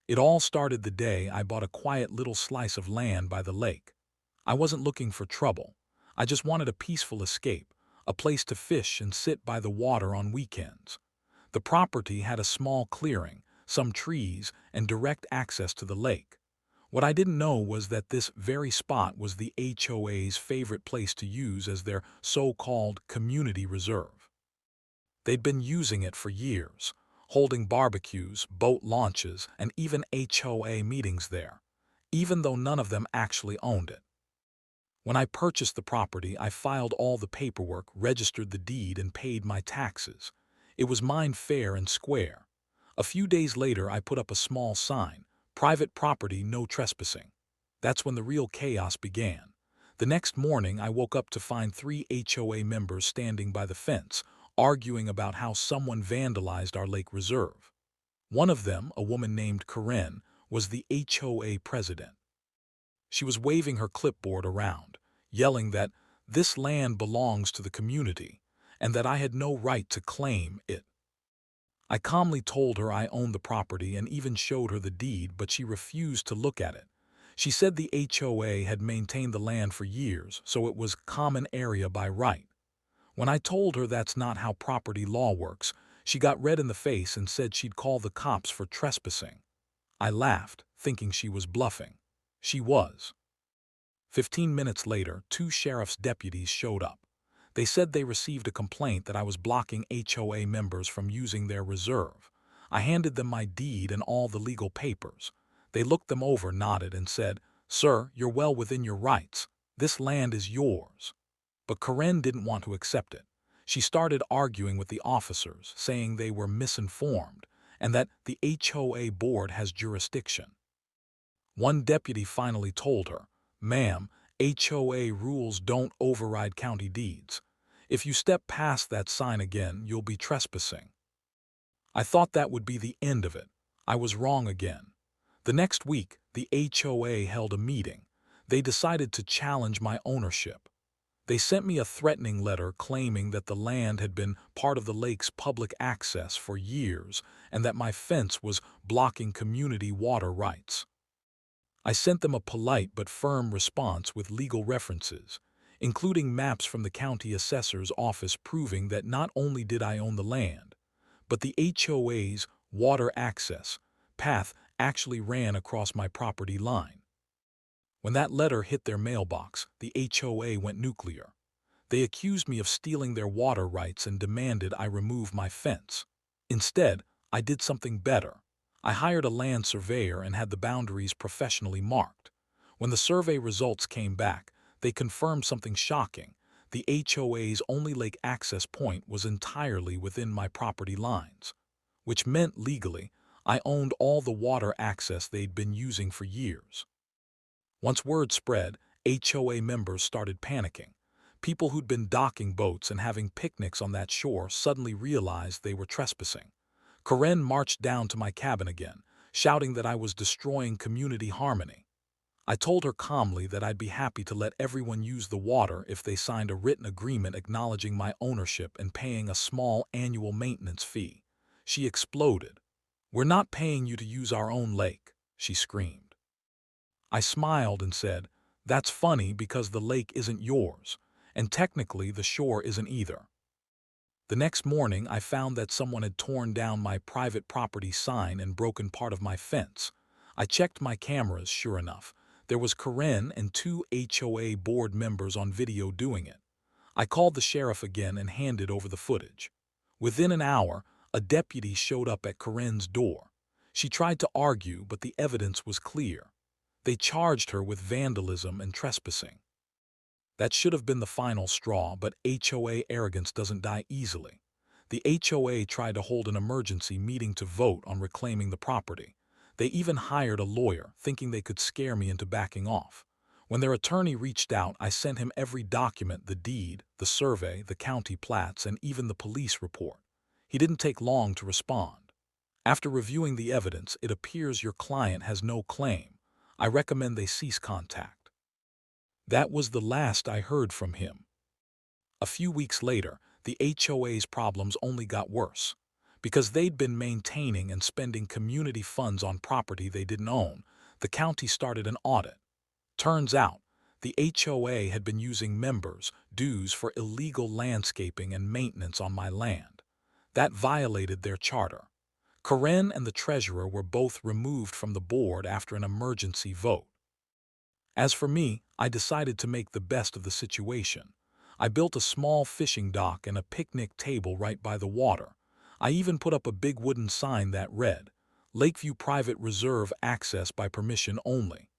It all started the day I bought a quiet little slice of land by the lake. I wasn't looking for trouble. I just wanted a peaceful escape, a place to fish and sit by the water on weekends. The property had a small clearing, some trees, and direct access to the lake. What I didn't know was that this very spot was the HOA's favorite place to use as their so-called community reserve. They'd been using it for years, holding barbecues, boat launches, and even HOA meetings there, even though none of them actually owned it. When I purchased the property, I filed all the paperwork, registered the deed, and paid my taxes. It was mine fair and square. A few days later, I put up a small sign, "Private property, no trespassing." That's when the real chaos began. The next morning, I woke up to find 3 HOA members standing by the fence, arguing about how someone vandalized our lake reserve. One of them, a woman named Karen, was the HOA president. She was waving her clipboard around, yelling that this land belongs to the community and that I had no right to claim it. I calmly told her I owned the property and even showed her the deed, but she refused to look at it. She said the HOA had maintained the land for years, so it was common area by right. When I told her that's not how property law works, she got red in the face and said she'd call the cops for trespassing. I laughed, thinking she was bluffing. She was. 15 minutes later, 2 sheriff's deputies showed up. They said they received a complaint that I was blocking HOA members from using their reserve. I handed them my deed and all the legal papers. They looked them over, nodded, and said, "Sir, you're well within your rights. This land is yours." But Karen didn't want to accept it. She started arguing with the officers, saying they were misinformed and that the HOA board has jurisdiction. One deputy finally told her, "Ma'am, HOA rules don't override county deeds. If you step past that sign again, you'll be trespassing." I thought that would be the end of it. I was wrong again. The next week, the HOA held a meeting. They decided to challenge my ownership. They sent me a threatening letter claiming that the land had been part of the lake's public access for years and that my fence was blocking community water rights. I sent them a polite but firm response with legal references, including maps from the county assessor's office proving that not only did I own the land, but the HOA's water access path actually ran across my property line. When that letter hit their mailbox, the HOA went nuclear. They accused me of stealing their water rights and demanded I remove my fence. Instead, I did something better. I hired a land surveyor and had the boundaries professionally marked. When the survey results came back, they confirmed something shocking. The HOA's only lake access point was entirely within my property lines, which meant legally I owned all the water access they'd been using for years. Once word spread, HOA members started panicking. People who'd been docking boats and having picnics on that shore suddenly realized they were trespassing. Karen marched down to my cabin again, shouting that I was destroying community harmony. I told her calmly that I'd be happy to let everyone use the water if they signed a written agreement acknowledging my ownership and paying a small annual maintenance fee. She exploded. "We're not paying you to use our own lake," she screamed. I smiled and said, "That's funny because the lake isn't yours, and technically the shore isn't either." The next morning, I found that someone had torn down my private property sign and broken part of my fence. I checked my cameras, sure enough. There was Karen and 2 HOA board members on video doing it. I called the sheriff again and handed over the footage. Within an hour, a deputy showed up at Karen's door. She tried to argue, but the evidence was clear. They charged her with vandalism and trespassing. That should have been the final straw, but HOA arrogance doesn't die easily. The HOA tried to hold an emergency meeting to vote on reclaiming the property. They even hired a lawyer, thinking they could scare me into backing off. When their attorney reached out, I sent him every document, the deed, the survey, the county plats, and even the police report. He didn't take long to respond. "After reviewing the evidence, it appears your client has no claim. I recommend they cease contact." That was the last I heard from him. A few weeks later, the HOA's problems only got worse. Because they'd been maintaining and spending community funds on property they didn't own, the county started an audit. Turns out, the HOA had been using members' dues for illegal landscaping and maintenance on my land. That violated their charter. Karen and the treasurer were both removed from the board after an emergency vote. As for me, I decided to make the best of the situation. I built a small fishing dock and a picnic table right by the water. I even put up a big wooden sign that read, "Lakeview Private Reserve Access by Permission Only."